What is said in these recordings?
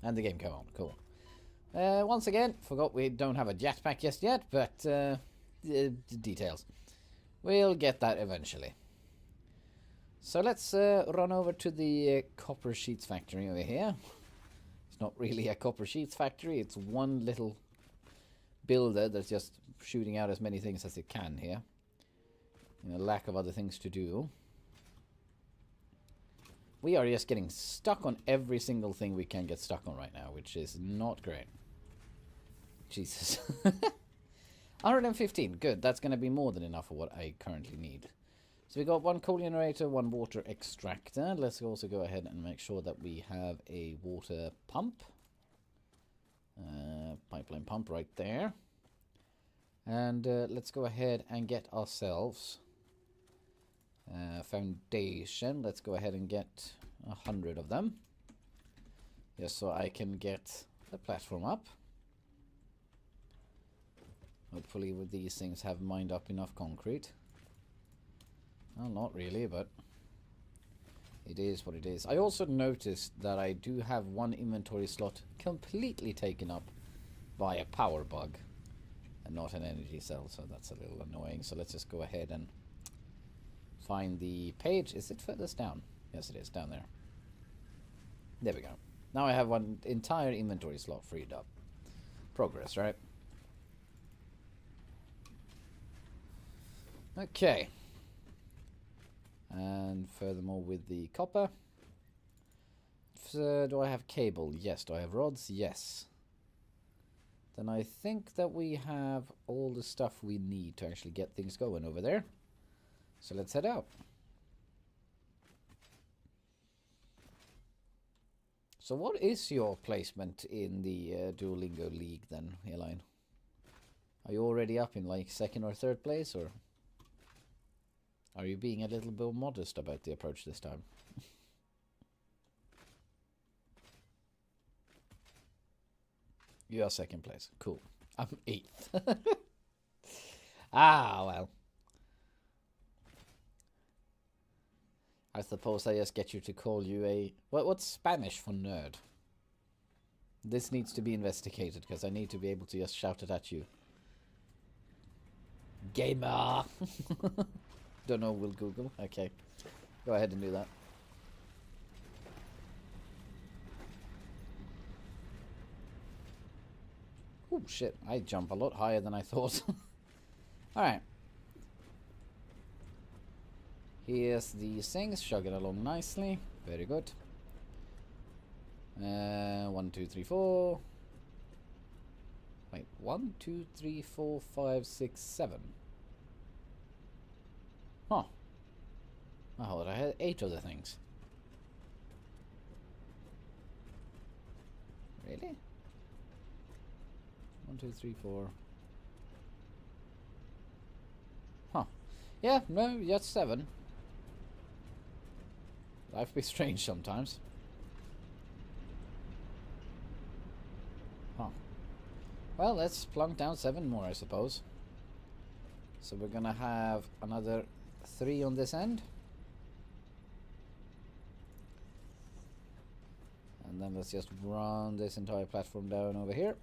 And the game came on. Cool. Once again, forgot we don't have a jetpack just yet, but details. We'll get that eventually. So let's run over to the copper sheets factory over here. It's not really a copper sheets factory. It's one little builder that's just shooting out as many things as it can here. In a lack of other things to do. We are just getting stuck on every single thing we can get stuck on right now, which is not great. Jesus. 115. Good. That's going to be more than enough for what I currently need. So we got one coal generator, one water extractor. Let's also go ahead and make sure that we have a water pump. Pipeline pump right there. And let's go ahead and get ourselves foundation. Let's go ahead and get 100 of them. Just so I can get the platform up. Hopefully with these things have mined up enough concrete. Well, not really, but it is what it is. I also noticed that I do have one inventory slot completely taken up by a power bug and not an energy cell, so that's a little annoying. So let's just go ahead and find the page. Is it furthest down? Yes, it is, down there. There we go. Now I have one entire inventory slot freed up. Progress, right? Okay. And furthermore with the copper. Do I have cable? Yes. Do I have rods? Yes. Then I think that we have all the stuff we need to actually get things going over there. So let's head out. So what is your placement in the Duolingo League then, Elaine? Are you already up in like second or third place, or are you being a little bit modest about the approach this time? You are second place. Cool. I'm 8th. Ah, well. I suppose I just get you to call you a... What's Spanish for nerd? This needs to be investigated, because I need to be able to just shout it at you. Gamer! Don't know, we'll Google. Okay. Go ahead and do that. Oh, shit. I jump a lot higher than I thought. Alright. Here's these things, chugging along nicely. Very good. 1, 2, 3, 4. Wait, 1, 2, 3, 4, 5, 6, 7. Huh. I thought I had 8 of the things. Really? 1, 2, 3, 4. Huh. Yeah, no, that's 7. Life be strange sometimes. Huh. Well, let's plunk down 7 more, I suppose. So we're gonna have another 3 on this end. And then let's just run this entire platform down over here.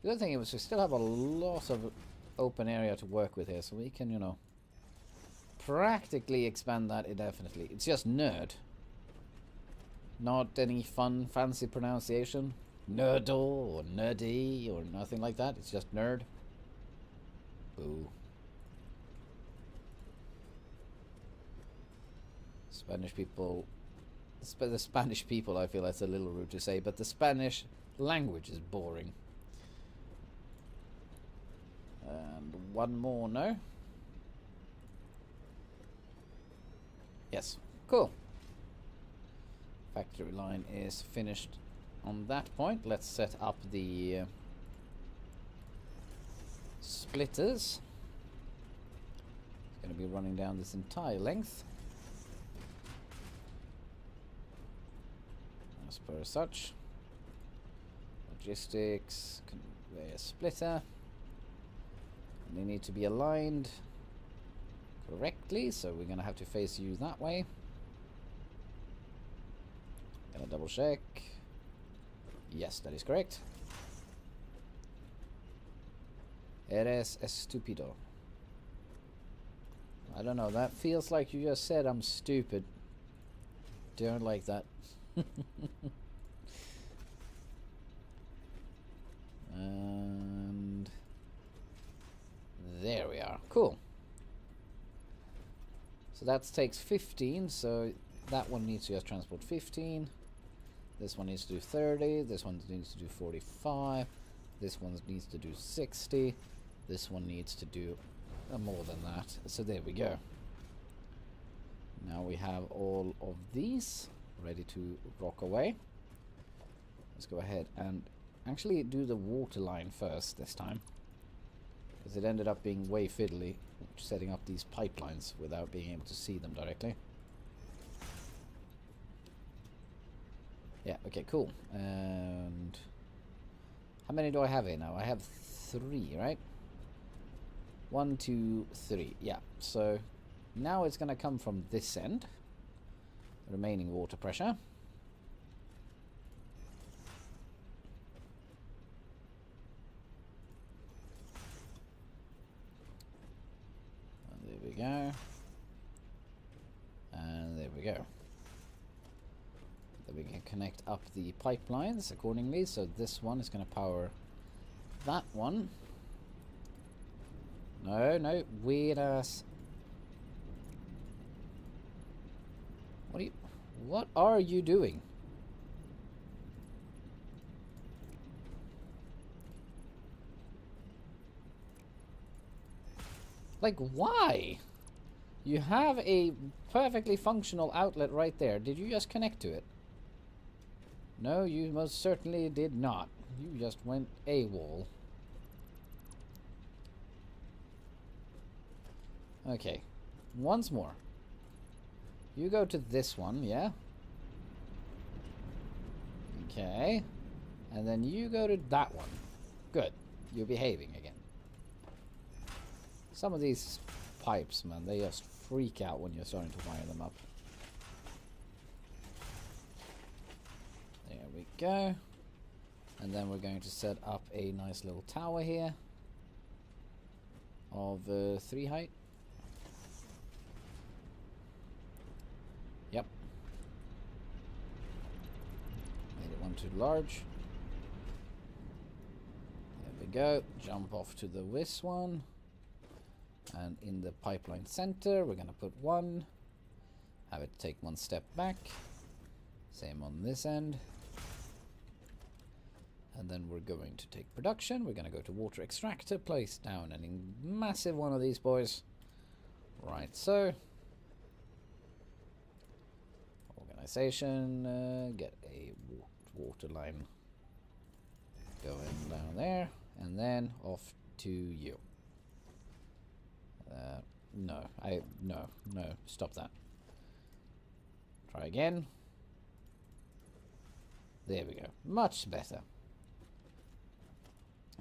The other thing is we still have a lot of open area to work with here, so we can, you know, practically expand that indefinitely. It's just nerd. Not any fun, fancy pronunciation. Nerdle or nerdy or nothing like that. It's just nerd. Boo. Spanish people... The Spanish people, I feel that's a little rude to say, but the Spanish language is boring. And one more, no? Yes. Cool. Factory line is finished on that point. Let's set up the splitters. It's going to be running down this entire length. As per such. Logistics, conveyor splitter. And they need to be aligned correctly, so we're going to have to face you that way. Gonna Double check. Yes, that is correct. Eres estúpido. I don't know, that feels like you just said I'm stupid. Don't like that. And there we are. Cool. So that takes 15, so that one needs to just transport 15. This one needs to do 30. This one needs to do 45. This one needs to do 60. This one needs to do more than that. So there we go. Now we have all of these ready to rock away. Let's go ahead and actually do the water line first this time, because it ended up being way fiddly setting up these pipelines without being able to see them directly. Yeah, okay, cool. And how many do I have here now? I have 3, right? 1, 2, 3. Yeah, so now it's going to come from this end. Remaining water pressure. And there we go. And there we go. Then we can connect up the pipelines accordingly. So this one is going to power that one. No, weird ass. What are you doing? Like, why? You have a perfectly functional outlet right there. Did you just connect to it? No, you most certainly did not. You just went AWOL. Okay, once more. You go to this one, yeah? Okay. And then you go to that one. Good. You're behaving again. Some of these pipes, man, they just freak out when you're starting to wire them up. There we go. And then we're going to set up a nice little tower here of 3 height. Yep. Made it one too large. There we go. Jump off to this one. And in the pipeline center, we're going to put 1. Have it take 1 step back. Same on this end. And then we're going to take production. We're going to go to water extractor, place down a massive one of these boys. Right, so. Organization, get a water line going down there. And then off to you. No, stop that. Try again. There we go. Much better.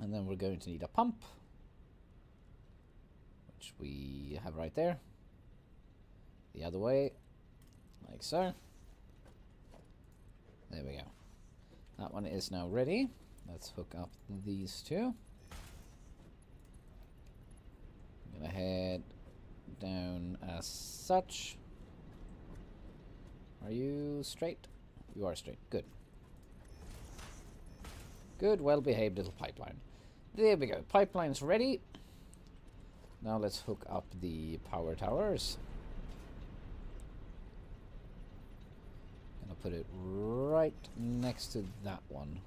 And then we're going to need a pump, which we have right there. The other way, like so. There we go. That one is now ready. Let's hook up these two. I'm gonna head down as such. Are you straight? You are straight. Good. Good, well-behaved little pipeline. There we go. Pipeline's ready. Now let's hook up the power towers. Gonna put it right next to that one.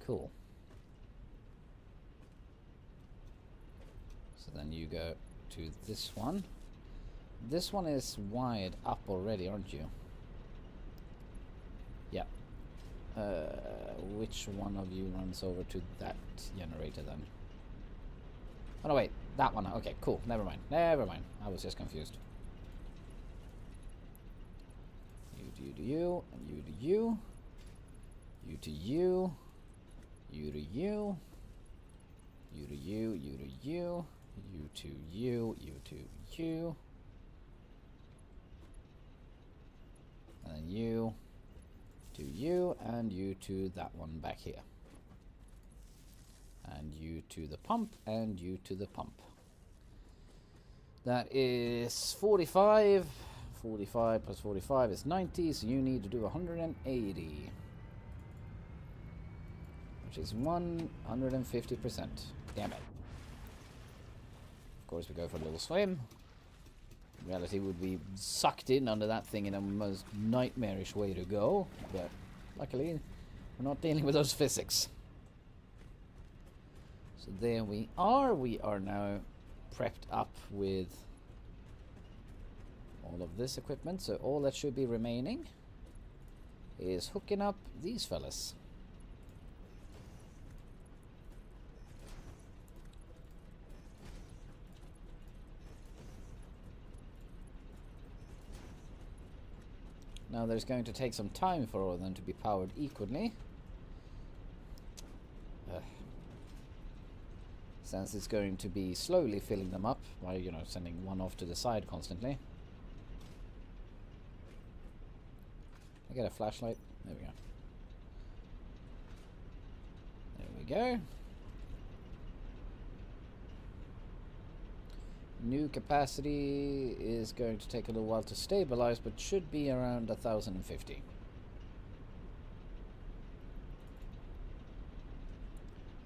Cool. So then you go to this one. This one is wired up already, aren't you? Yeah. Which one of you runs over to that generator then? Oh no, wait. That one. Okay, cool. Never mind. Never mind. I was just confused. You do you, and you do you. You to you. You to you. You to you. You to you. You to you. You to you. And then you to you. And you to that one back here. And you to the pump. And you to the pump. That is 45. 45 plus 45 is 90, so you need to do 180. Which is 150%. Damn it. Of course we go for a little swim. In reality would be sucked in under that thing in a most nightmarish way to go. But luckily we're not dealing with those physics. So there we are. We are now prepped up with all of this equipment, so all that should be remaining is hooking up these fellas. Now there's going to take some time for all of them to be powered equally. Since it's going to be slowly filling them up by, you know, sending one off to the side constantly. I get a flashlight. There we go. There we go. New capacity is going to take a little while to stabilize, but should be around 1,050. You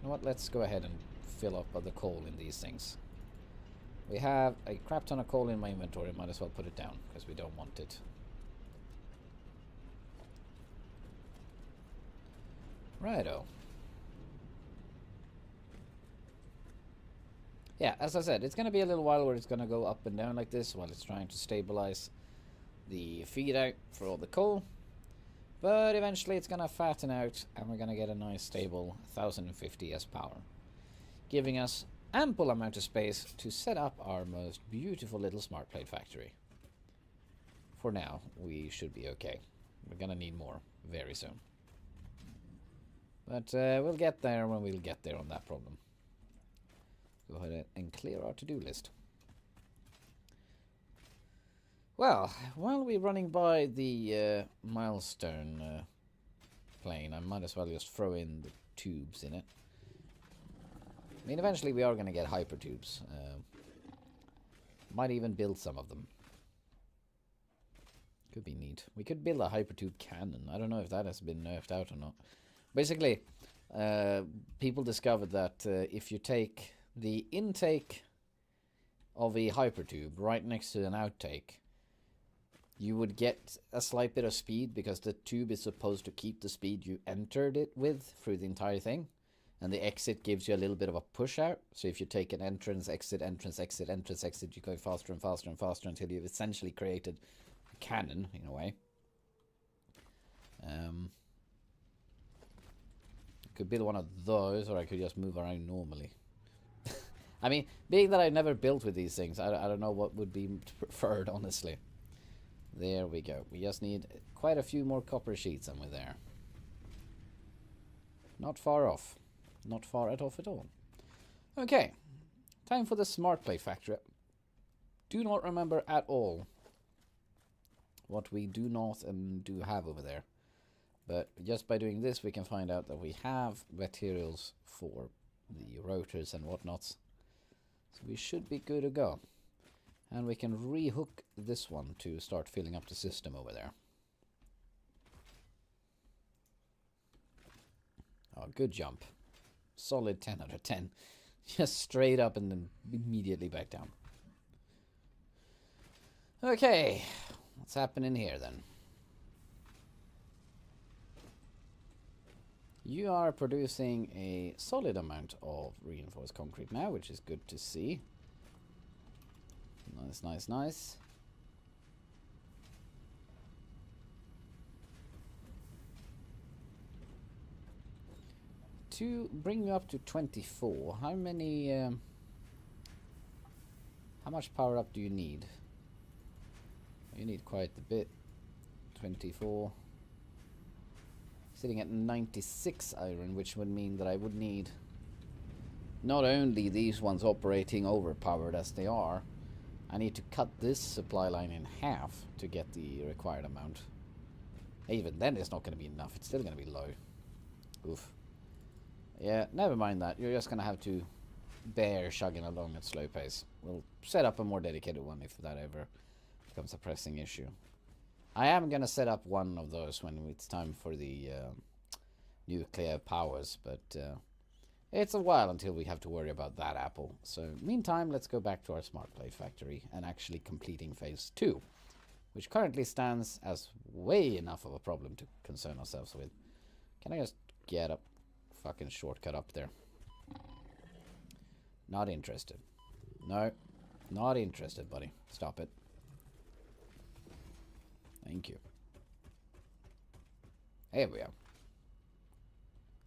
know what? Let's go ahead and fill up the coal in these things. We have a crap ton of coal in my inventory. Might as well put it down because we don't want it. Righto. Yeah, as I said, it's going to be a little while where it's going to go up and down like this while it's trying to stabilize the feed out for all the coal. But eventually it's going to fatten out and we're going to get a nice stable 1050 as power, giving us ample amount of space to set up our most beautiful little smart plate factory. For now, we should be okay. We're going to need more very soon. But we'll get there when we'll get there on that problem. Go ahead and clear our to-do list. Well, while we're running by the milestone plane, I might as well just throw in the tubes in it. I mean, eventually we are going to get hyper tubes. Might even build some of them. Could be neat. We could build a hypertube cannon. I don't know if that has been nerfed out or not. Basically, people discovered that if you take the intake of a hypertube right next to an outtake, you would get a slight bit of speed because the tube is supposed to keep the speed you entered it with through the entire thing. And the exit gives you a little bit of a push out. So if you take an entrance, exit, entrance, exit, entrance, exit, you go faster and faster and faster until you've essentially created a cannon, in a way. I could build one of those, or I could just move around normally. I mean, being that I never built with these things, I don't know what would be preferred, honestly. There we go. We just need quite a few more copper sheets and we're there. Not far off. Not far at all. Okay. Time for the smart plate factory. Do not remember at all what we do not and do have over there. But just by doing this, we can find out that we have materials for the rotors and whatnots. So we should be good to go. And we can rehook this one to start filling up the system over there. Oh, good jump. Solid 10 out of 10. Just straight up and then immediately back down. Okay, what's happening here then? You are producing a solid amount of reinforced concrete now, which is good to see. Nice, nice, nice. To bring you up to 24, how many, how much power up do you need? You need quite a bit. 24. Sitting at 96 iron, which would mean that I would need not only these ones operating overpowered as they are, I need to cut this supply line in half to get the required amount. Even then it's not going to be enough. It's still going to be low. Oof. Yeah, never mind that. You're just going to have to bear chugging along at slow pace. We'll set up a more dedicated one if that ever becomes a pressing issue. I am going to set up one of those when it's time for the nuclear powers, but it's a while until we have to worry about that apple. So meantime, let's go back to our smart plate factory and actually completing phase 2, which currently stands as way enough of a problem to concern ourselves with. Can I just get a fucking shortcut up there? Not interested. No, not interested, buddy. Stop it. Thank you. Here we are.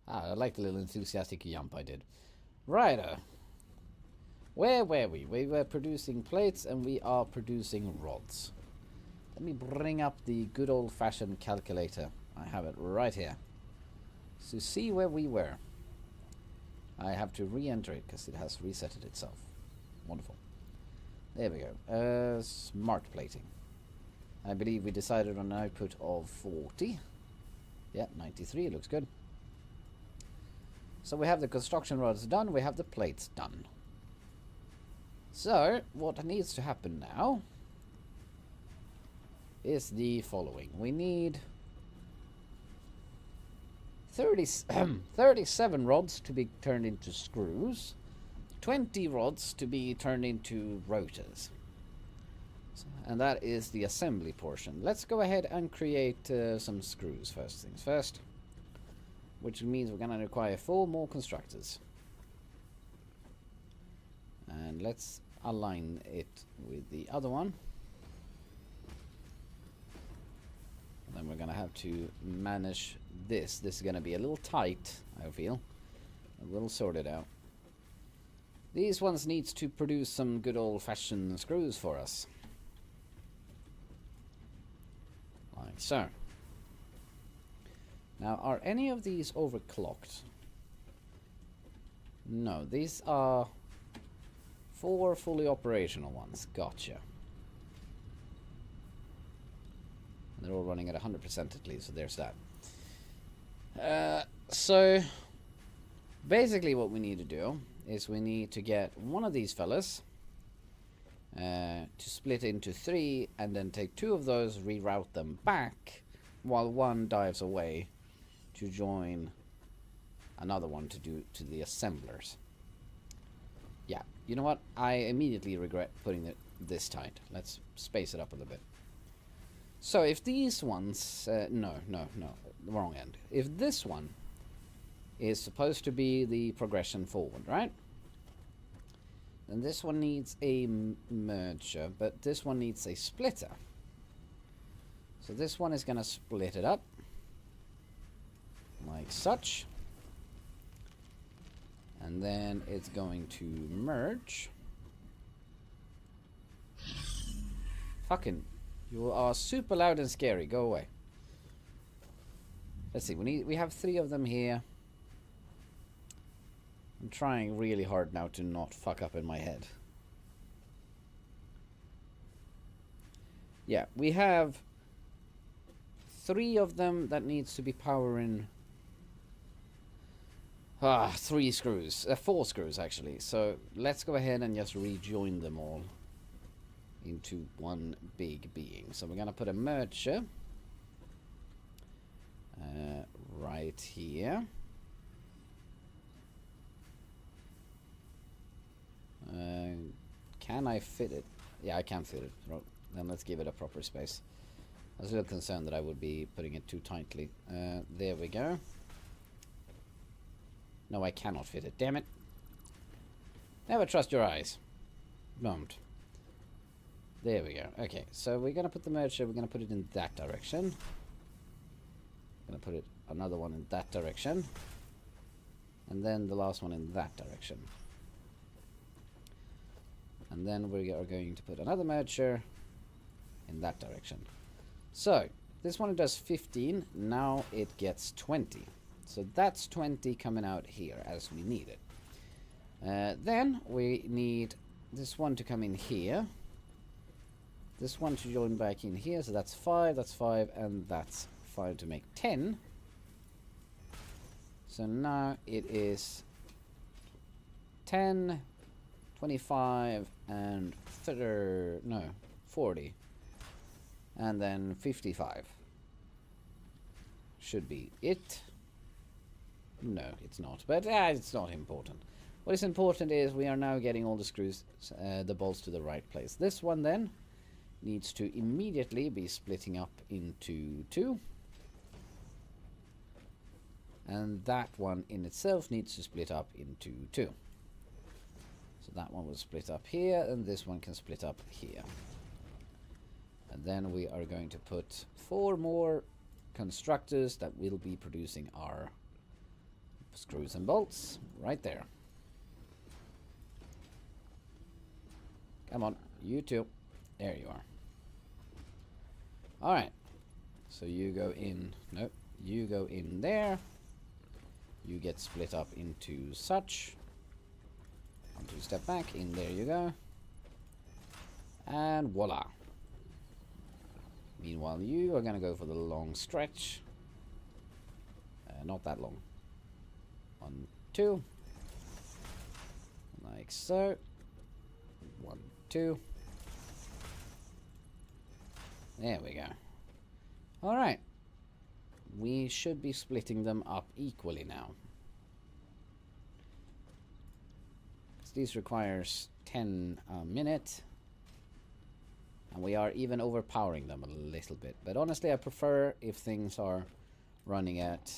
I like the little enthusiastic jump I did. Righto. Where were we? We were producing plates and we are producing rods. Let me bring up the good old-fashioned calculator. I have it right here. So see where we were. I have to re-enter it because it has resetted itself. Wonderful. There we go. Smart plating. I believe we decided on an output of 40. Yeah, 93. Looks good. So we have the construction rods done. We have the plates done. So what needs to happen now is the following. We need 37 rods to be turned into screws, 20 rods to be turned into rotors. And that is the assembly portion. Let's go ahead and create some screws first things first, which means we're going to require 4 more constructors. And let's align it with the other one. And then we're going to have to manage this. This is going to be a little tight, I feel. We'll sort it out. These ones needs to produce some good old-fashioned screws for us. Like so. Now, are any of these overclocked? No, these are 4 fully operational ones. Gotcha. They're all running at 100% at least, so there's that. So, basically what we need to do is we need to get one of these fellas to split into 3 and then take 2 of those, reroute them back, while one dives away to join another one to do to the assemblers. Yeah, you know what? I immediately regret putting it this tight. Let's space it up a little bit. So if these ones... no, the wrong end. If this one is supposed to be the progression forward, right? Then this one needs a merger, but this one needs a splitter. So this one is going to split it up. Like such. And then it's going to merge. Fucking... You are super loud and scary. Go away. Let's see. We have 3 of them here. I'm trying really hard now to not fuck up in my head. Yeah, we have 3 of them that needs to be powering 3 screws. 4 screws actually. So let's go ahead and just rejoin them all into one big being. So we're gonna put a merger right here. Can I fit it? Yeah, I can fit it. Then let's give it a proper space. I was a little concerned that I would be putting it too tightly. There we go. No, I cannot fit it. Damn it. Never trust your eyes. Bummed. There we go. Okay, so we're going to put the merger, we're going to put it in that direction. Going to put it another one in that direction. And then the last one in that direction. And then we are going to put another merger in that direction. So, This one does 15. Now it gets 20. So that's 20 coming out here as we need it. Then we need this one to come in here. This one to join back in here. So that's 5, and that's 5 to make 10. So now it is 10, 25, and 40. And then 55. Should be it. No, it's not. But it's not important. What is important is we are now getting all the screws, the bolts to the right place. This one then needs to immediately be splitting up into 2. And that one in itself needs to split up into 2. So that one will split up here, and this one can split up here. And then we are going to put 4 more constructors that will be producing our screws and bolts right there. Come on, you two. There you are. Alright. So you go in. Nope. You go in there. You get split up into such. 1, 2 step back. In there you go. And voila. Meanwhile, you are going to go for the long stretch. Not that long. 1, 2. Like so. 1, 2. There we go. Alright. We should be splitting them up equally now. This requires 10 a minute. And we are even overpowering them a little bit. But honestly, I prefer if things are running at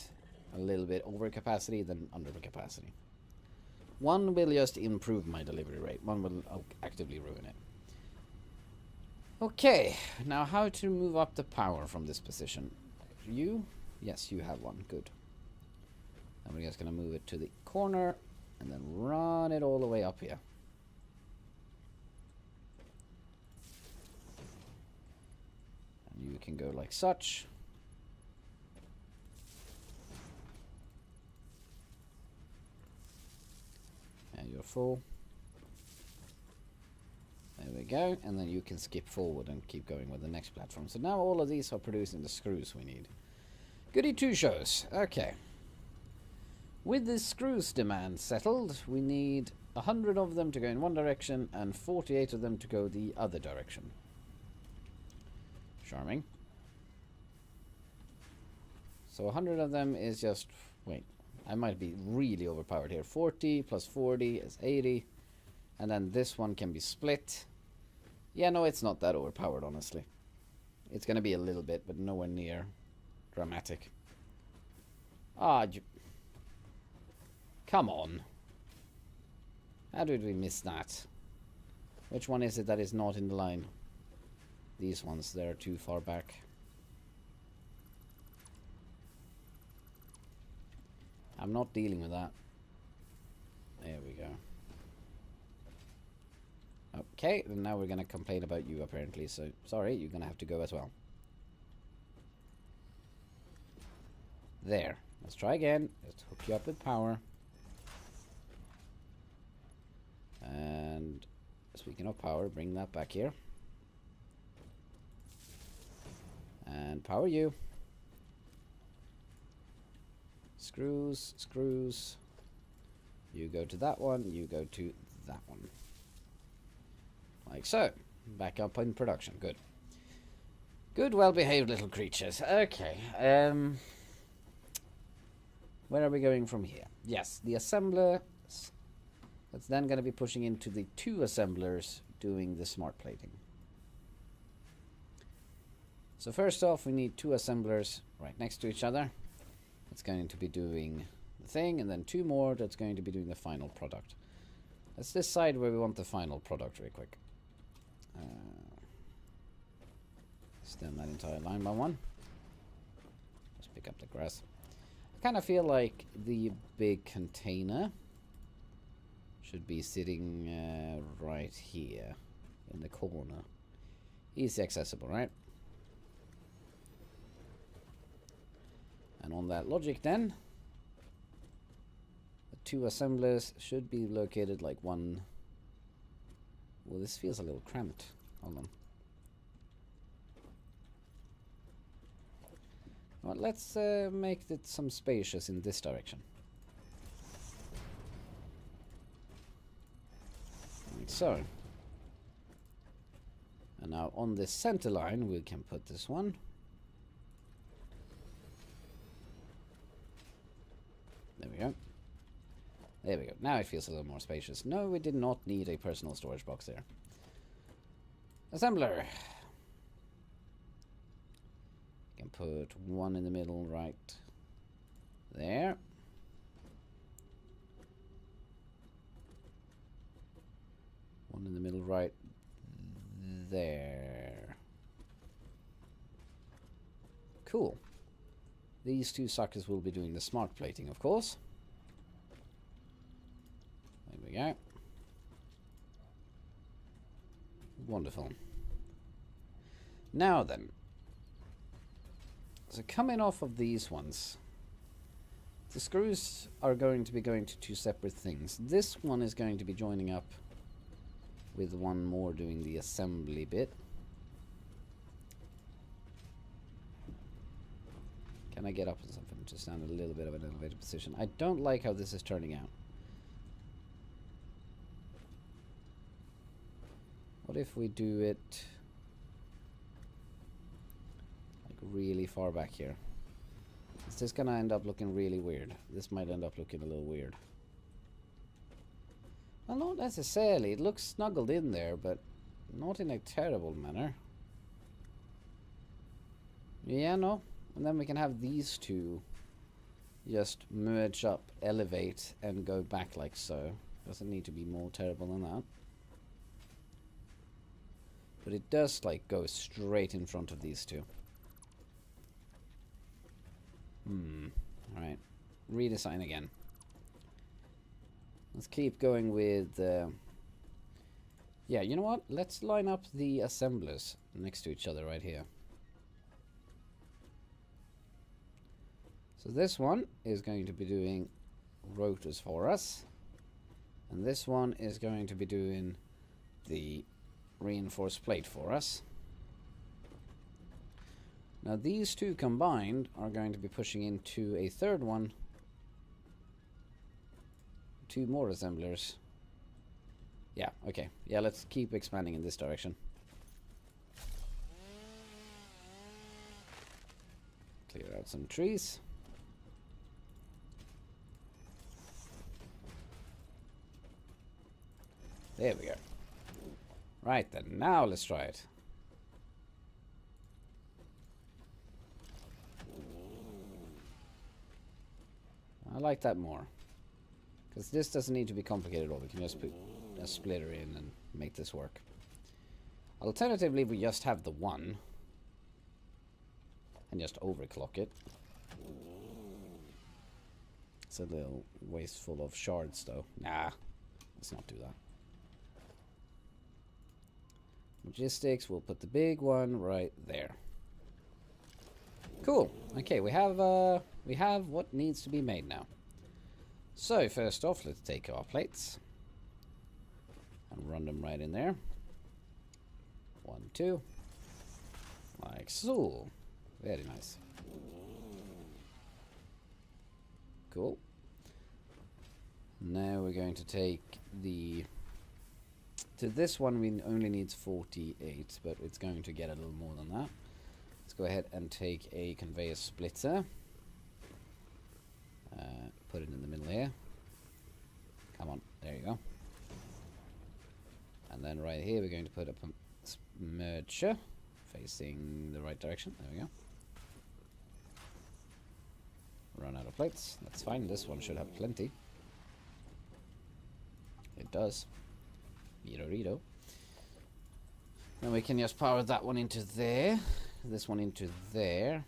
a little bit over capacity than under capacity. One will just improve my delivery rate. One will actively ruin it. Okay, now how to move up the power from this position. You? Yes, you have one. Good. And we're just going to move it to the corner and then run it all the way up here. And you can go like such. And you're full. There we go, and then you can skip forward and keep going with the next platform. So now all of these are producing the screws we need. Goody two shows. Okay. With the screws demand settled, we need 100 of them to go in one direction and 48 of them to go the other direction. Charming. So 100 of them is just... Wait, I might be really overpowered here. 40 plus 40 is 80. And then this one can be split. Yeah, no, it's not that overpowered, honestly. It's going to be a little bit, but nowhere near dramatic. Ah, come on. How did we miss that? Which one is it that is not in the line? These ones, they're too far back. I'm not dealing with that. There we go. Okay, and now we're going to complain about you apparently, so sorry, you're going to have to go as well. There. Let's try again. Let's hook you up with power. And speaking of power, bring that back here. And power you. Screws, screws. You go to that one, you go to that one. Like so. Back up in production. Good. Good, well-behaved little creatures. Okay. Where are we going from here? Yes, the assembler. That's then going to be pushing into the 2 assemblers doing the smart plating. So first off, we need 2 assemblers right next to each other. It's going to be doing the thing, and then 2 more that's going to be doing the final product. Let's decide where we want the final product really quick. Stem that entire line by 1. Just pick up the grass. I kind of feel like the big container should be sitting right here in the corner. Easy accessible, right? And on that logic then, the two assemblers should be located like one... Well, this feels a little cramped. Hold on. Well, let's make it some spacious in this direction. Like so. And now on this center line we can put this one. There we go. There we go. Now it feels a little more spacious. No, we did not need a personal storage box there. Assembler. You can put one in the middle right there. One in the middle right there. Cool. These two suckers will be doing the smart plating, of course. There we go. Wonderful. Now then. So coming off of these ones, the screws are going to be going to two separate things. This one is going to be joining up with one more doing the assembly bit. Can I get up to something to stand a little bit of an elevated position? I don't like how this is turning out. What if we do it like really far back here? Is this gonna end up looking really weird? This might end up looking a little weird. Well, not necessarily. It looks snuggled in there, but not in a terrible manner. Yeah, no. And then we can have these two just merge up, elevate, and go back like so. Doesn't need to be more terrible than that. But it does like go straight in front of these two. Alright. Redesign again. Let's keep going with... yeah, you know what? Let's line up the assemblers next to each other right here. So this one is going to be doing rotors for us. And this one is going to be doing the reinforced plate for us. Now these two combined are going to be pushing into a third one. Two more assemblers. Yeah, okay. Yeah, let's keep expanding in this direction. Clear out some trees. There we go. Right then, now let's try it. I like that more. Because this doesn't need to be complicated at all. We can just put a splitter in and make this work. Alternatively, we just have the one. And just overclock it. It's a little wasteful of shards though. Nah, let's not do that. Logistics, we'll put the big one right there. Cool. Okay, we have what needs to be made now. So first off, let's take our plates and run them right in there. 1, 2, like so. Very nice. Cool. Now we're going to take the... To this one we only needs 48, but it's going to get a little more than that. Let's go ahead and take a conveyor splitter. Put it in the middle here. Come on, there you go. And then right here we're going to put up a merger facing the right direction. There we go. Run out of plates. That's fine. This one should have plenty. It does. Rito. Then we can just power that one into there. This one into there.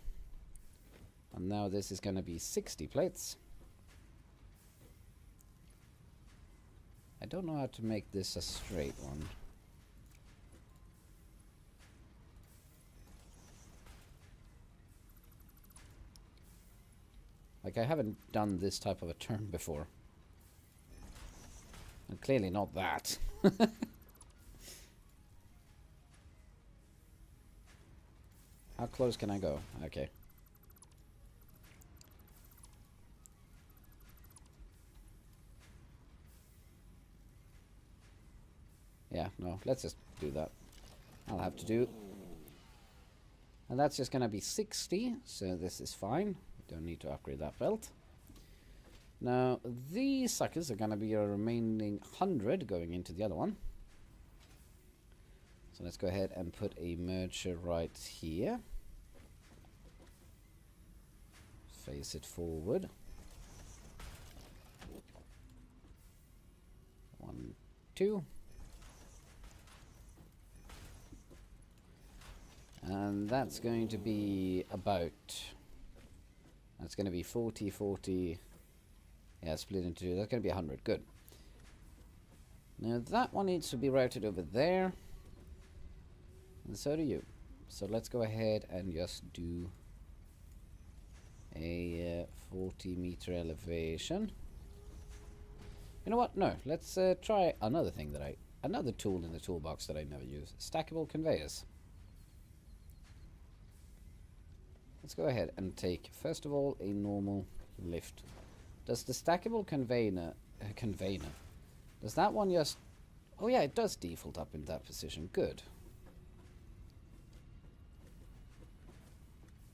And now this is going to be 60 plates. I don't know how to make this a straight one. Like, I haven't done this type of a turn before. And clearly not that. How close can I go? Okay. Yeah, no, let's just do that. I'll have to do. And that's just going to be 60, so this is fine. Don't need to upgrade that belt. Now, these suckers are going to be a remaining 100 going into the other one. So let's go ahead and put a merger right here. Face it forward. 1, 2. And that's going to be about... That's going to be 40, 40... Yeah, split into two. That's going to be 100. Good. Now that one needs to be routed over there. And so do you. So let's go ahead and just do a 40 meter elevation. You know what? No, let's try another thing that another tool in the toolbox that I never use. Stackable conveyors. Let's go ahead and take, first of all, a normal lift. Does the stackable conveyor, does that one just... Oh yeah, it does default up in that position. Good.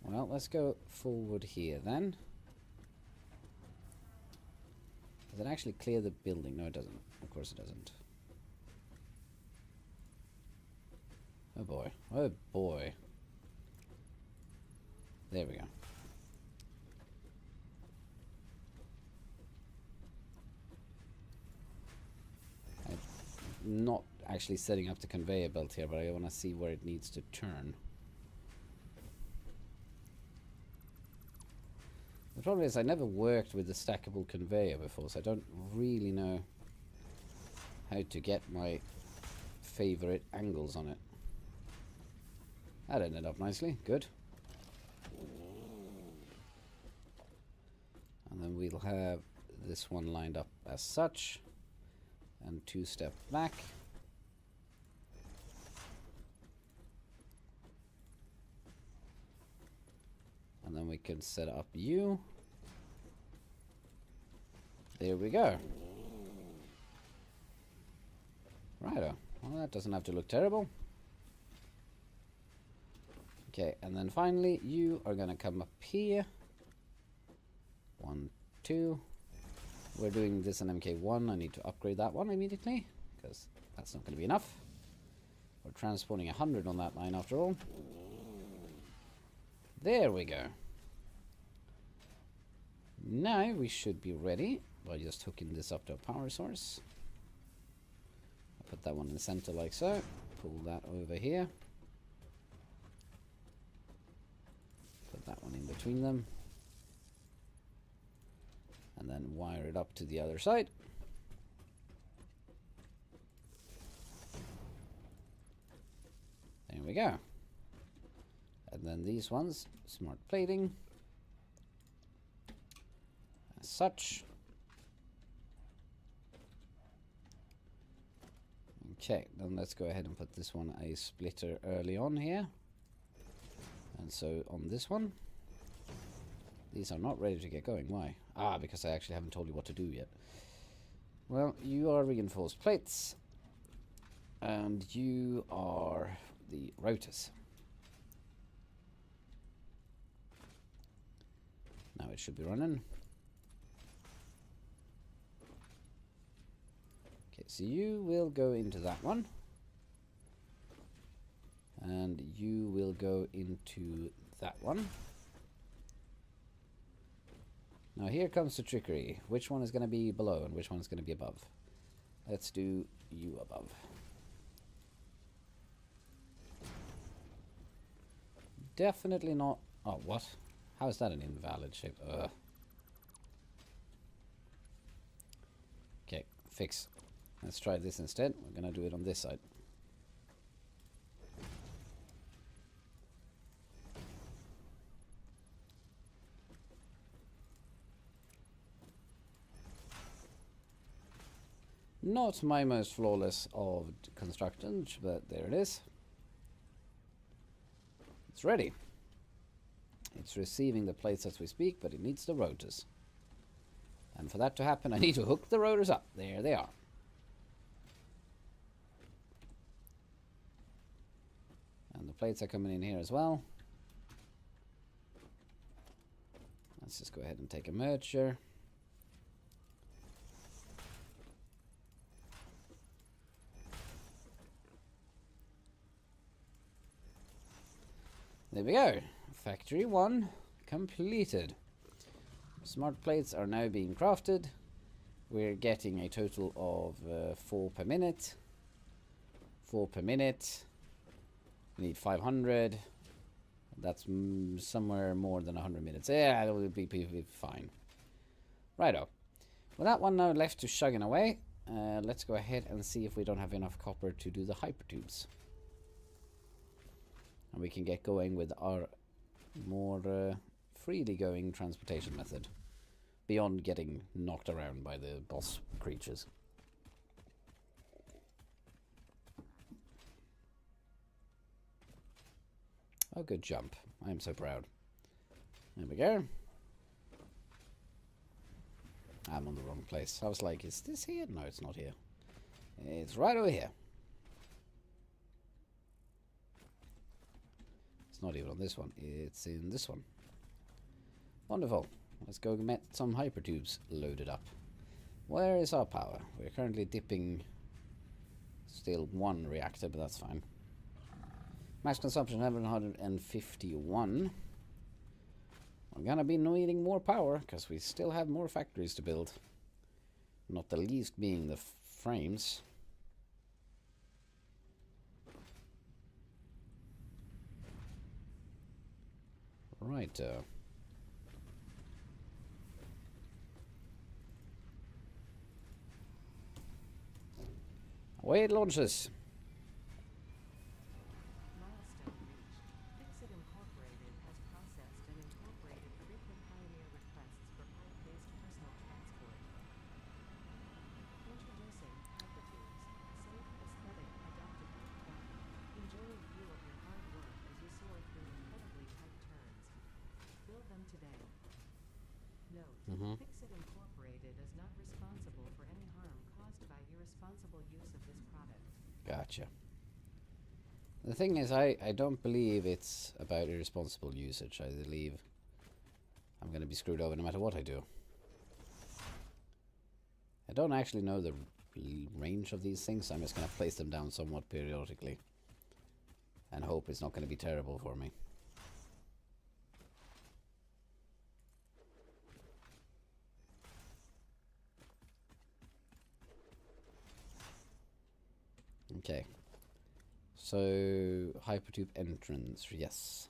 Well, let's go forward here then. Does it actually clear the building? No, it doesn't. Of course it doesn't. Oh boy. Oh boy. There we go. I'm not actually setting up the conveyor belt here, but I want to see where it needs to turn. The problem is I never worked with the stackable conveyor before, so I don't really know how to get my favorite angles on it. That ended up nicely. Good. And then we'll have this one lined up as such. And 2 step back. And then we can set up you. There we go. Righto. Well, that doesn't have to look terrible. Okay, and then finally, you are going to come up here. 1, 2. We're doing this on MK1. I need to upgrade that one immediately, because that's not going to be enough. We're transporting 100 on that line after all. There we go. Now we should be ready by just hooking this up to a power source. I'll put that one in the center like so. Pull that over here. Put that one in between them. And then wire it up to the other side. There we go. And then these ones, smart plating. As such. Okay, then let's go ahead and put this one a splitter early on here. And so on this one. These are not ready to get going. Why? Ah, because I actually haven't told you what to do yet. Well, you are reinforced plates. And you are the rotors. Now it should be running. Okay, so you will go into that one. And you will go into that one. Now here comes the trickery. Which one is going to be below and which one is going to be above? Let's do you above. Definitely not... Oh, what? How is that an invalid shape? Okay, fix. Let's try this instead. We're going to do it on this side. Not my most flawless of constructions, but there it is. It's ready. It's receiving the plates as we speak, but it needs the rotors. And for that to happen, I need to hook the rotors up. There they are. And the plates are coming in here as well. Let's just go ahead and take a merger. There we go. Factory 1 completed. Smart plates are now being crafted. We're getting a total of 4 per minute. 4 per minute. We need 500. That's somewhere more than 100 minutes. Yeah, that will be fine. Righto. With that one now left to shugging away, let's go ahead and see if we don't have enough copper to do the hypertubes. And we can get going with our more freely going transportation method. Beyond getting knocked around by the boss creatures. Oh, good jump. I am so proud. There we go. I'm on the wrong place. I was like, is this here? No, it's not here. It's right over here. It's not even on this one. It's in this one. Wonderful. Let's go get some hypertubes loaded up. Where is our power? We're currently dipping still 1 reactor, but that's fine. Max consumption 751. We're gonna be needing more power because we still have more factories to build. Not the least being the frames. Right. Away it launches. Fixit Incorporated is not responsible for any harm caused by irresponsible use of this product. Gotcha. The thing is, I don't believe it's about irresponsible usage. I believe I'm going to be screwed over no matter what I do. I don't actually know the range of these things, so I'm just going to place them down somewhat periodically. And hope it's not going to be terrible for me. Okay, so hypertube entrance, yes.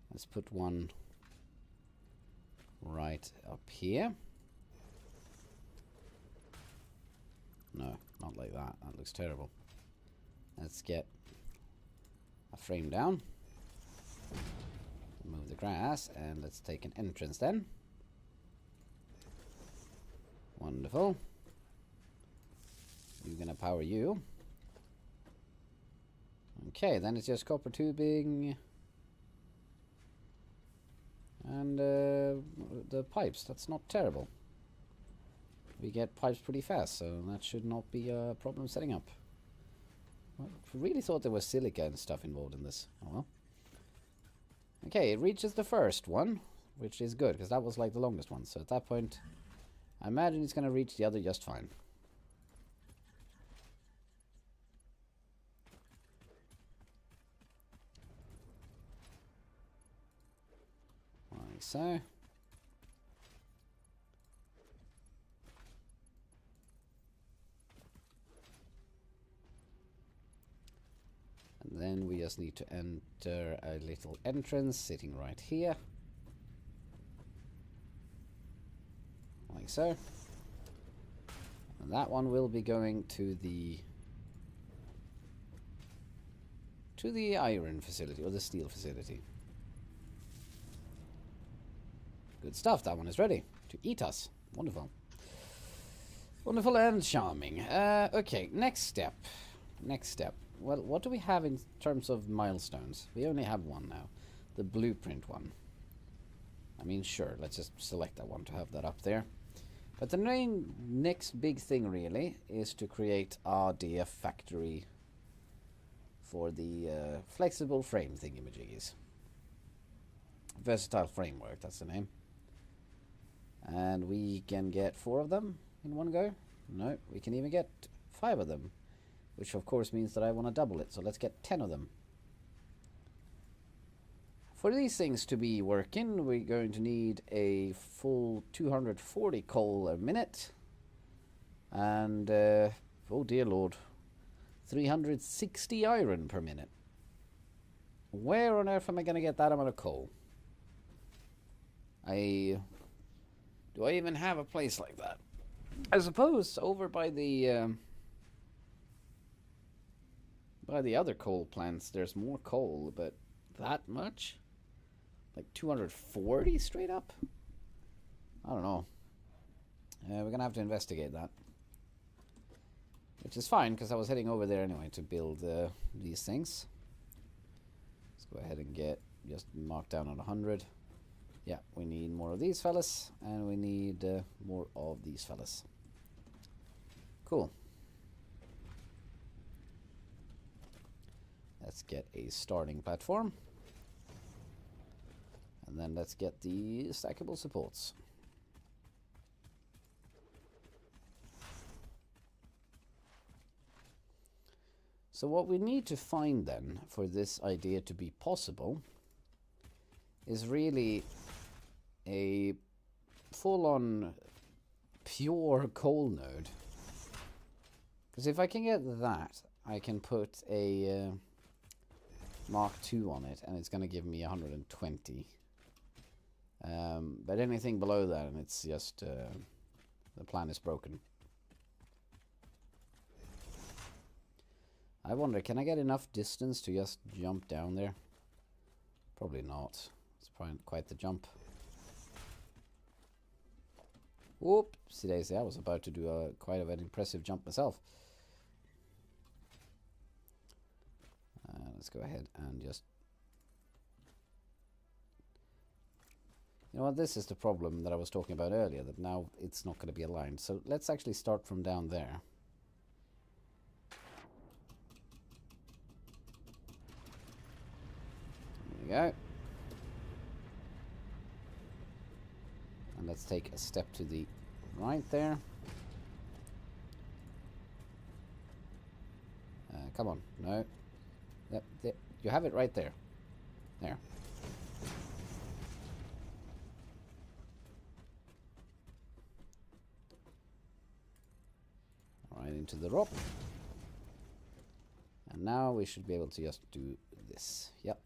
Let's put one right up here. No, not like that. That looks terrible. Let's get a frame down. Move the grass and let's take an entrance then. Wonderful. You're gonna power you. Okay, then it's just copper tubing and the pipes. That's not terrible. We get pipes pretty fast, so that should not be a problem setting up. I really thought there was silica and stuff involved in this. Oh well. Okay, it reaches the first one, which is good, because that was like the longest one. So at that point, I imagine it's going to reach the other just fine. Like so. And then we just need to enter a little entrance sitting right here. Like so. And that one will be going to the iron facility, or the steel facility. Good stuff, that one is ready to eat us. Wonderful. Wonderful and charming. Okay, next step. Next step. Well, what do we have in terms of milestones? We only have one now. The blueprint one. I mean, sure, let's just select that one to have that up there. But the next big thing, really, is to create our DF factory for the flexible frame thingamajiggies. Versatile framework, that's the name. And we can get 4 of them in one go. No, we can even get 5 of them, which of course means that I want to double it. So let's get 10 of them. For these things to be working, we're going to need a full 240 coal a minute. And, oh dear lord, 360 iron per minute. Where on earth am I going to get that amount of coal? Do I even have a place like that? I suppose over by the other coal plants there's more coal, but that much? Like 240 straight up? I don't know. We're gonna have to investigate that. Which is fine, because I was heading over there anyway to build these things. Let's go ahead and just mark down on 100. Yeah, we need more of these fellas, and we need more of these fellas. Cool. Let's get a starting platform. And then let's get the stackable supports. So what we need to find then for this idea to be possible is really a full-on pure coal node. Because if I can get that, I can put a Mark II on it, and it's going to give me 120. But anything below that, and it's just the plan is broken. I wonder, can I get enough distance to just jump down there? Probably not. It's probably quite the jump. Whoopsie daisy, I was about to do quite an impressive jump myself. Let's go ahead and just... You know what, this is the problem that I was talking about earlier, that now it's not going to be aligned. So let's actually start from down there. There we go. And let's take a step to the right there. Come on, no. Yep, you have it right there. There. Right into the rope. And now we should be able to just do this. Yep.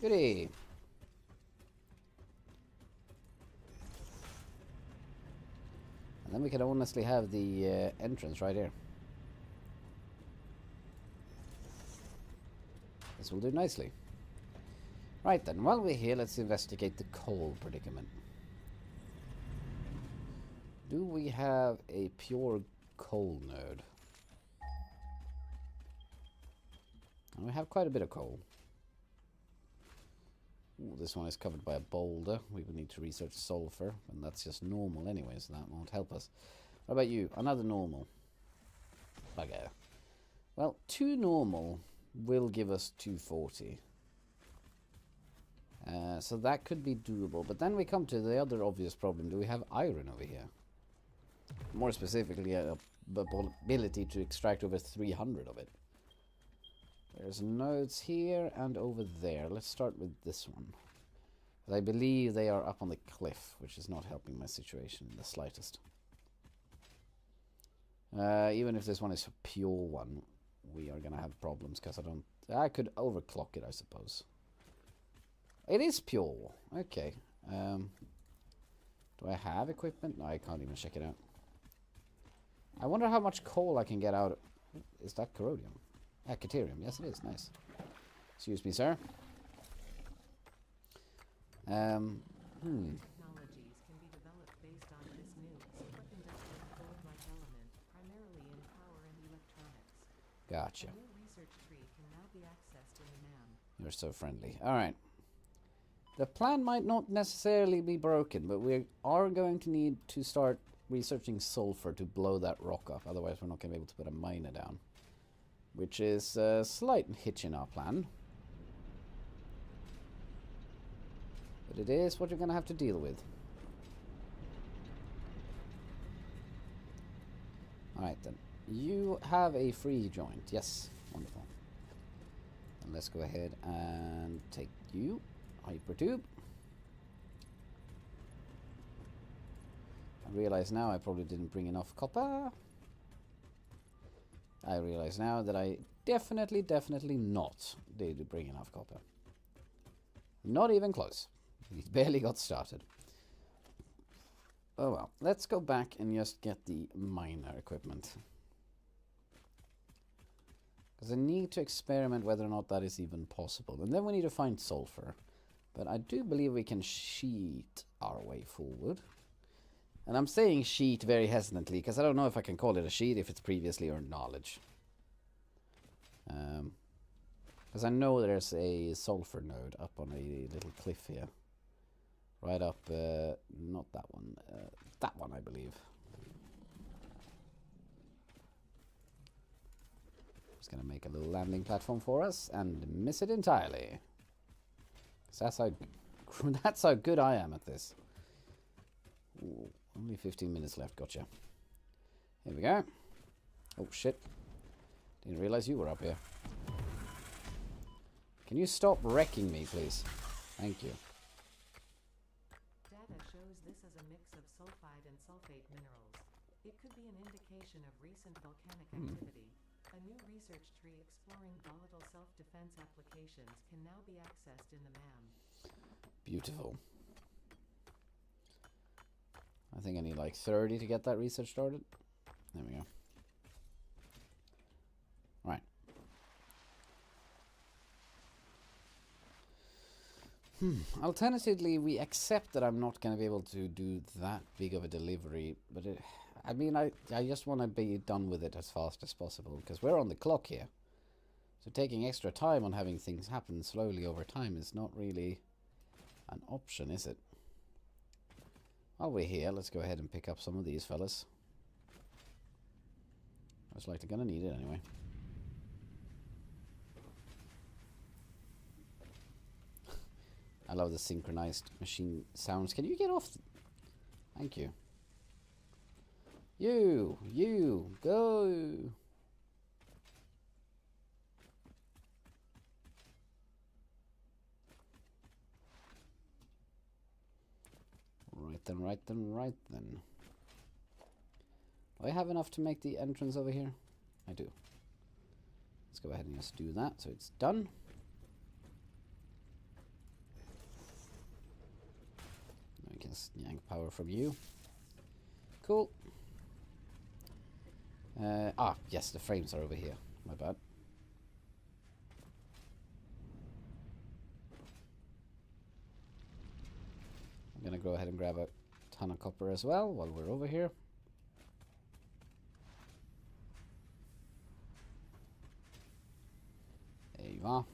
Goodie. And then we can honestly have the entrance right here. This will do nicely. Right then, while we're here, let's investigate the coal predicament. Do we have a pure coal node? And we have quite a bit of coal. Ooh, this one is covered by a boulder. We will need to research sulfur, and that's just normal anyway, so that won't help us. What about you? Another normal. Bugger. Well, 2 normal will give us 240. So that could be doable. But then we come to the other obvious problem. Do we have iron over here? More specifically, the ability to extract over 300 of it. There's nodes here and over there. Let's start with this one. I believe they are up on the cliff, which is not helping my situation in the slightest. Even if this one is a pure one, we are gonna have problems because I could overclock it, I suppose. It is pure. Okay. Do I have equipment? No, I can't even check it out. I wonder how much coal I can get out. Is that corrodium? Caterium. Yes, it is. Nice. Excuse me, sir. Technologies can be developed based on this new secret industrial Gotcha. A new research tree can now be accessed in the NAM. You're so friendly. Alright. The plan might not necessarily be broken, but we are going to need to start researching sulfur to blow that rock up. Otherwise, we're not going to be able to put a miner down. Which is a slight hitch in our plan. But it is what you're going to have to deal with. Alright then. You have a free joint. Yes. Wonderful. And let's go ahead and take you. Hypertube. I realize now I probably didn't bring enough copper. I realize now that I definitely not did bring enough copper. Not even close. We barely got started. Oh well, let's go back and just get the miner equipment. Because I need to experiment whether or not that is even possible. And then we need to find sulfur. But I do believe we can sheet our way forward. And I'm saying sheet very hesitantly, because I don't know if I can call it a sheet if it's previously or knowledge. Because I know there's a sulfur node up on a little cliff here. Right up, not that one I believe. Just gonna make a little landing platform for us and miss it entirely. That's how good I am at this. Ooh, only 15 minutes left, gotcha. Here we go. Oh shit. Didn't realize you were up here. Can you stop wrecking me, please? Thank you. Data shows this as a mix of sulfide and sulfate minerals. It could be an indication of recent volcanic activity. A new research tree exploring volatile self-defense applications can now be accessed in the MAM. Beautiful. I think I need like 30 to get that research started. There we go. Right. Alternatively, we accept that I'm not going to be able to do that big of a delivery, but I mean, I just want to be done with it as fast as possible, because we're on the clock here. So taking extra time on having things happen slowly over time is not really an option, is it? While we're here, let's go ahead and pick up some of these fellas. Most likely gonna need it anyway. I love the synchronized machine sounds. Can you get off? Thank you. You, go! Right then. Do I have enough to make the entrance over here? I do. Let's go ahead and just do that, so it's done. We can yank power from you. Cool. Yes, the frames are over here. My bad. I'm gonna go ahead and grab a ton of copper as well while we're over here. There you are.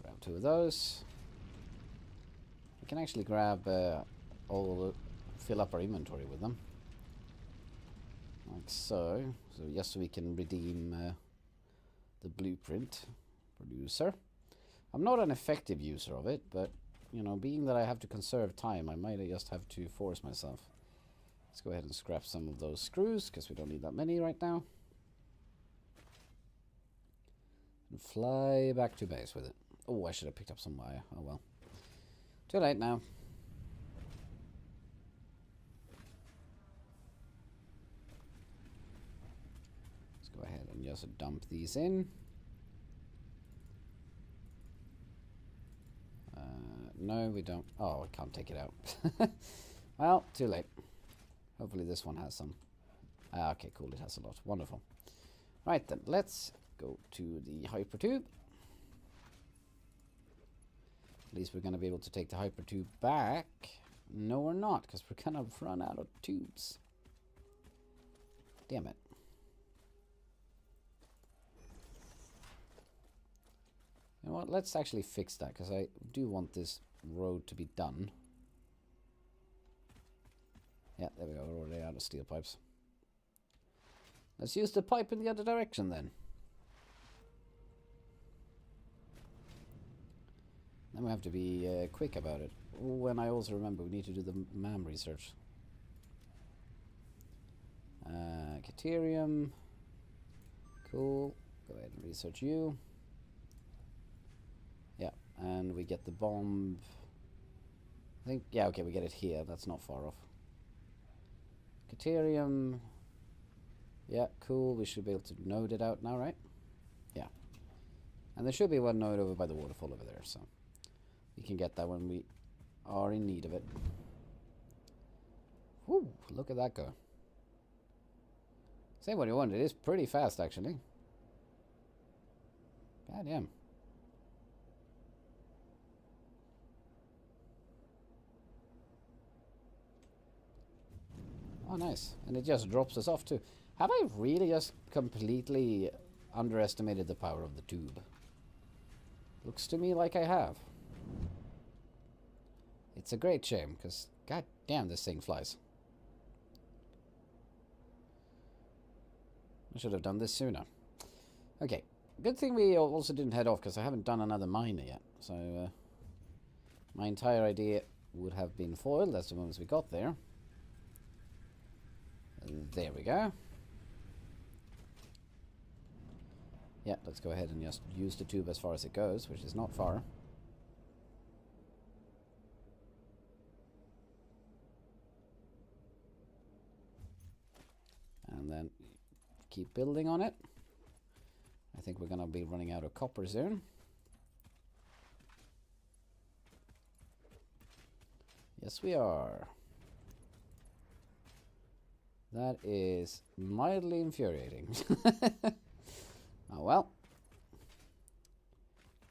Grab 2 of those. We can actually grab fill up our inventory with them. Like so. So yes, we can redeem the blueprint producer. I'm not an effective user of it, but you know, being that I have to conserve time, I might just have to force myself. Let's go ahead and scrap some of those screws, because we don't need that many right now. And fly back to base with it. Oh, I should have picked up some wire. Oh well. Too late now. Let's go ahead and just dump these in. No, we don't. Oh, I can't take it out. Well, too late. Hopefully this one has some. Okay, cool. It has a lot. Wonderful. Right then, let's go to the hypertube. At least we're going to be able to take the hypertube back. No, we're not, because we're going to run out of tubes. Damn it. know what? Let's actually fix that, because I do want this road to be done. Yeah, there we go. We're already out of steel pipes. Let's use the pipe in the other direction then. Then we have to be quick about it. When I also remember we need to do the MAM research. Caterium. Cool. Go ahead and research you. Yeah, and we get the bomb. I think, yeah, okay, we get it here. That's not far off. Caterium. Yeah, cool. We should be able to node it out now, right? Yeah. And there should be one node over by the waterfall over there, so we can get that when we are in need of it. Whew, look at that go. Say what you want, it is pretty fast, actually. God damn. Oh, nice. And it just drops us off, too. Have I really just completely underestimated the power of the tube? Looks to me like I have. It's a great shame, because god damn, this thing flies. I should have done this sooner. Okay. Good thing we also didn't head off, because I haven't done another miner yet. So, my entire idea would have been foiled as soon as we got there. And there we go. Yeah, let's go ahead and just use the tube as far as it goes, which is not far. And then keep building on it. I think we're going to be running out of copper soon. Yes, we are. That is mildly infuriating. Oh well.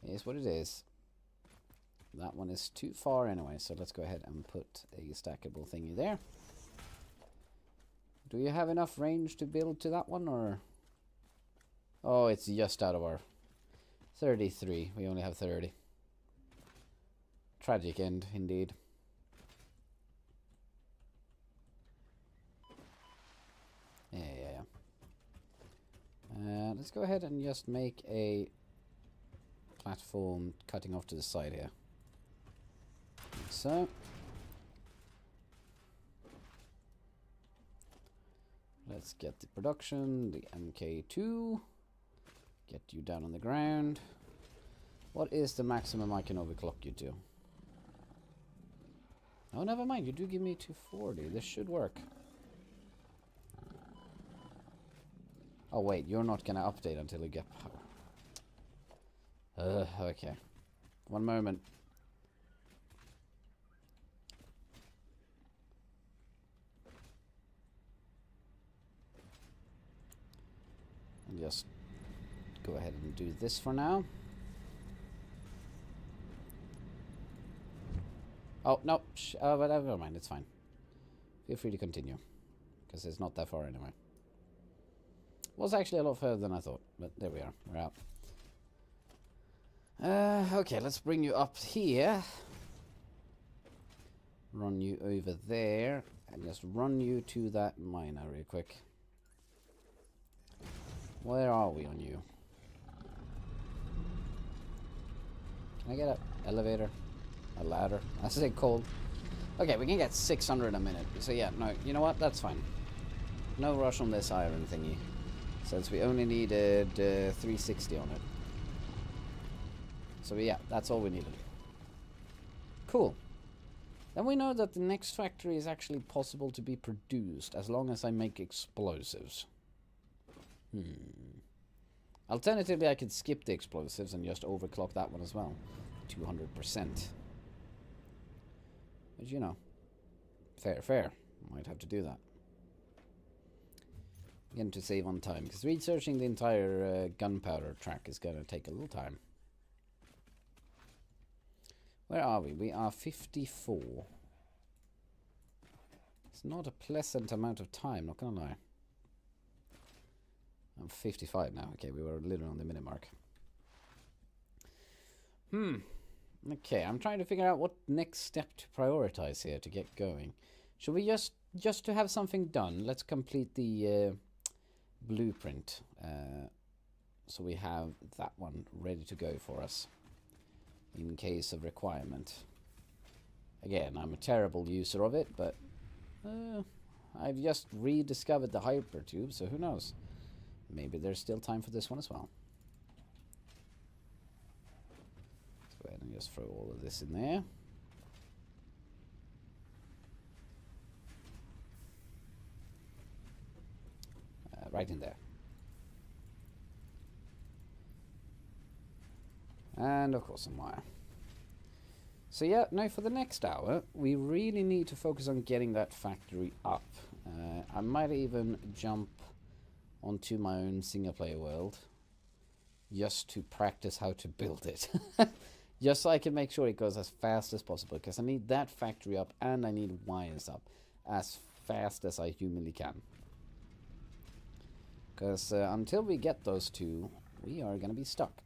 It is what it is. That one is too far anyway, so let's go ahead and put a stackable thingy there. Do you have enough range to build to that one, or? Oh, it's just out of our 33. We only have 30. Tragic end, indeed. Yeah. Let's go ahead and just make a platform cutting off to the side here. Like so. Let's get the production, the MK2. Get you down on the ground. What is the maximum I can overclock you to? Oh, never mind. You do give me 240. This should work. Oh, wait. You're not going to update until you get power. Okay. One moment. And just go ahead and do this for now. Oh, no. But never mind. It's fine. Feel free to continue. Because it's not that far anyway. Was actually a lot further than I thought. But there we are. We're out. Okay, let's bring you up here. Run you over there. And just run you to that miner real quick. Where are we on you? Can I get an elevator? A ladder? That's it called. Okay, we can get 600 a minute. So yeah, no, you know what? That's fine. No rush on this iron thingy. Since we only needed 360 on it. So yeah, that's all we needed. Cool. Then we know that the next factory is actually possible to be produced as long as I make explosives. Alternatively, I could skip the explosives and just overclock that one as well. 200%. But you know, fair. Might have to do that. Again, to save on time, because researching the entire gunpowder track is going to take a little time. Where are we? We are 54. It's not a pleasant amount of time, not gonna lie. I'm 55 now. Okay, we were literally on the minute mark. Okay, I'm trying to figure out what next step to prioritize here to get going. Should we just to have something done, let's complete the blueprint. So we have that one ready to go for us in case of requirement. Again, I'm a terrible user of it, but I've just rediscovered the hypertube, so who knows? Maybe there's still time for this one as well. Let's go ahead and just throw all of this in there. Right in there. And of course some wire. So yeah, now for the next hour, we really need to focus on getting that factory up. I might even jump onto my own single player world just to practice how to build it. Just so I can make sure it goes as fast as possible, because I need that factory up and I need wires up as fast as I humanly can. Because until we get those two, we are going to be stuck.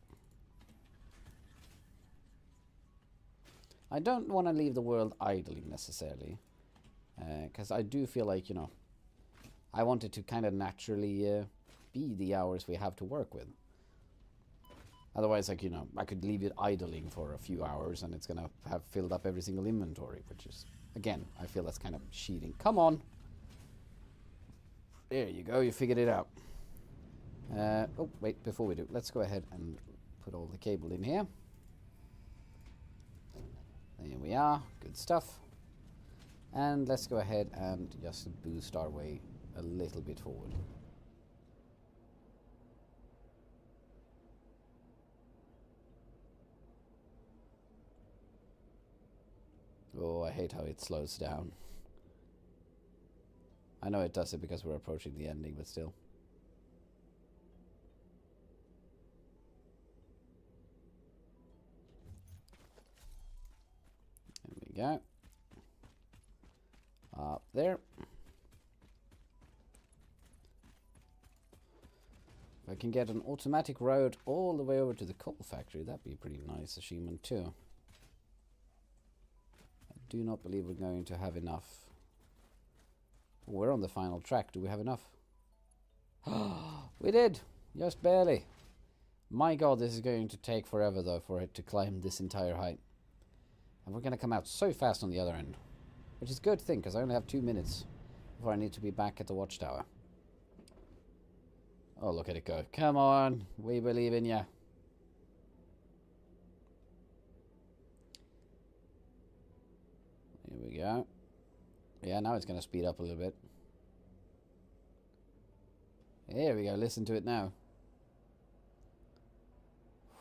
I don't want to leave the world idling necessarily, because I do feel like, you know, I want it to kind of naturally be the hours we have to work with. Otherwise, like, you know, I could leave it idling for a few hours and it's going to have filled up every single inventory, which is, again, I feel that's kind of cheating. Come on. There you go, you figured it out. Oh, wait, before we do, let's go ahead and put all the cable in here. There we are, good stuff. And let's go ahead and just boost our way a little bit forward. Oh, I hate how it slows down. I know it does it because we're approaching the ending, but still. There we go. Up there. If I can get an automatic road all the way over to the coal factory, that'd be a pretty nice achievement too. I do not believe we're going to have enough. We're on the final track. Do we have enough? We did! Just barely. My god, this is going to take forever though for it to climb this entire height. And we're going to come out so fast on the other end. Which is a good thing, because I only have 2 minutes before I need to be back at the watchtower. Oh, look at it go. Come on, we believe in ya. Here we go. Yeah, now it's going to speed up a little bit. Here we go, listen to it now.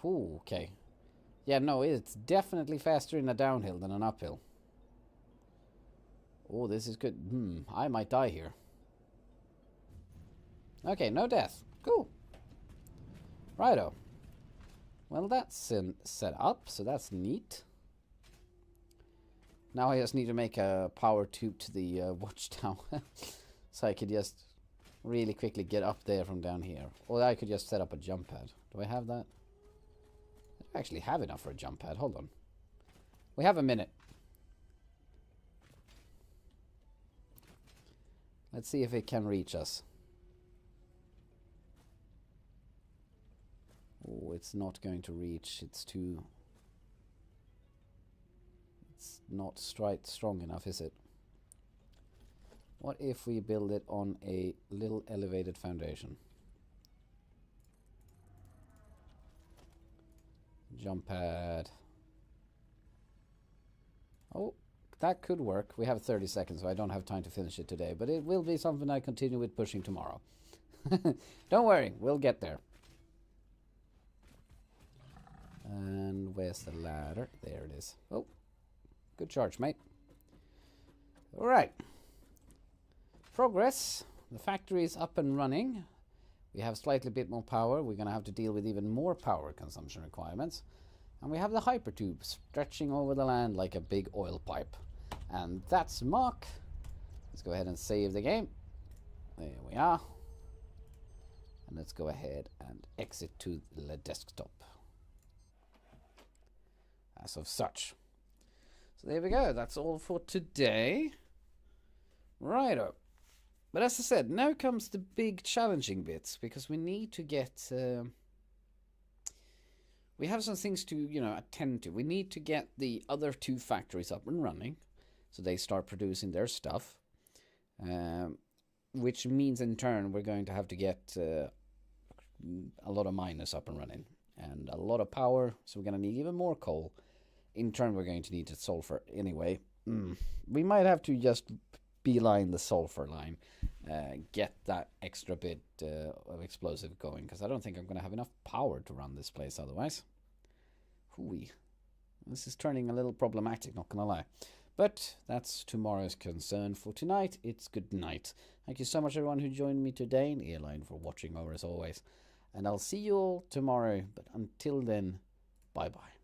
Ooh, okay. Yeah, no, it's definitely faster in a downhill than an uphill. Oh, this is good. I might die here. Okay, no death. Cool. Righto. Well, that's set up, so that's neat. Now I just need to make a power tube to the watchtower. So I could just really quickly get up there from down here. Or I could just set up a jump pad. Do I have that? I actually have enough for a jump pad. Hold on. We have a minute. Let's see if it can reach us. Oh, it's not going to reach. It's too... It's not strong enough, is it? What if we build it on a little elevated foundation? Jump pad. Oh, that could work. We have 30 seconds, so I don't have time to finish it today. But it will be something I continue with pushing tomorrow. Don't worry, we'll get there. And where's the ladder? There it is. Oh, good charge, mate. All right. Progress. The factory is up and running. We have slightly bit more power. We're going to have to deal with even more power consumption requirements. And we have the hypertube stretching over the land like a big oil pipe. And that's Mark. Let's go ahead and save the game. There we are. And let's go ahead and exit to the desktop. as of such. So there we go. That's all for today. Righto. But as I said, now comes the big challenging bits, because we need to get... we have some things to, attend to. We need to get the other 2 factories up and running, so they start producing their stuff. Which means, in turn, we're going to have to get a lot of miners up and running. And a lot of power, so we're going to need even more coal. In turn, we're going to need the sulfur anyway. We might have to just beeline the sulfur line. Get that extra bit of explosive going, because I don't think I'm going to have enough power to run this place otherwise. Hooey. This is turning a little problematic, not going to lie. But that's tomorrow's concern. For tonight, it's good night. Thank you so much, everyone who joined me today, and Airline for watching over as always. And I'll see you all tomorrow. But until then, bye-bye.